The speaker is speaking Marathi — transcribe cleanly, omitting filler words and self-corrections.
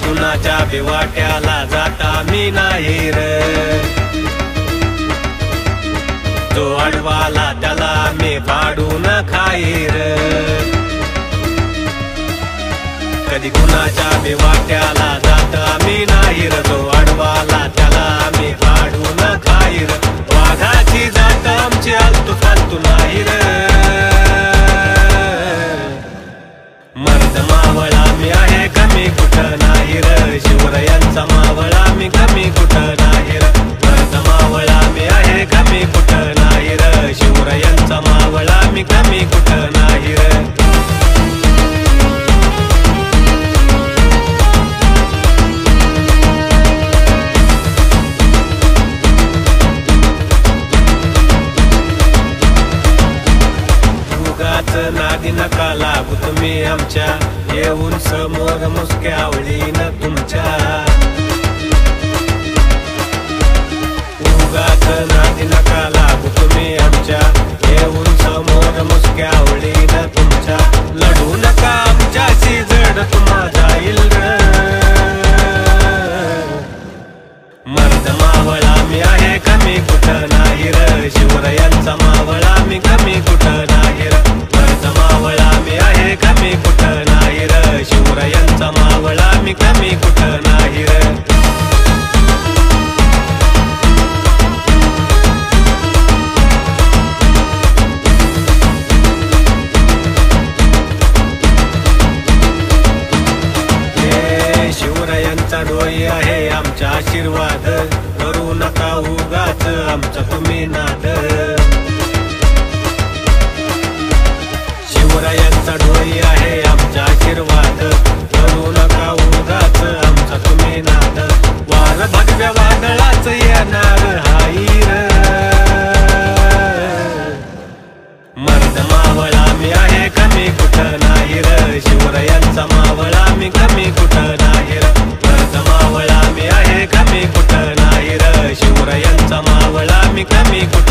कुणाच्या बिवाट्याला जाता मी नाही रे। जो अडवाला त्याला मी फाडून खाईर। कधी कुणाच्या बिवाट्याला जाता मी नाही रे। जो अडवाला त्याला मी फाडून खाईर। वाघाची जात आमची आलतू फालतू नाही रे। मर्द मावळा मी आहे कमी कुठं नाही रे। शिवरायांचा मावळा मी कमी कुठं नाही रे। मर्द मावळा मी आहे कमी कुठं नाही रे। शिवरायांचा मावळा मी कमी कुठं नाही रे। नादी नका लागू तुम्ही आमच्या, येऊन समोर मुसक्या आवळीन तुमच्या। उगाच नादी नका लागू तुम्ही आमच्या, येऊन समोर मुसक्या आवळीन तुमच्या। लढू नका आमच्याशी जड तुम्हा जाईल रे। मर्द मावळा मी आहे कमी कुठं नाही रे। शिवरायांचा मावळा मी कमी कुठं नाही रे। मावळा मी आहे कमी कुठं नाही रे। शिवरायांचा मावळा मी कमी कुठं नाही रे। शिवरायांचा डोई आहे आमचा आशीर्वाद, करू नका उगाच आमचा तुम्ही नाद। शिवरायांचा डोई आहे आमचा आशीर्वाद, करू नका उगाच आमचा तुम्ही नाद। वार भगव्या वादळाच येणार हाईर। मर्द मावळा मी आहे कमी कुठं नाही रे। शिवरायांचा मावळा मी कमी कुठं नाही रे। मर्द मावळा मी आहे कमी कुठं नाही रे। शिवरायांचा मावळा मी कमी कुठं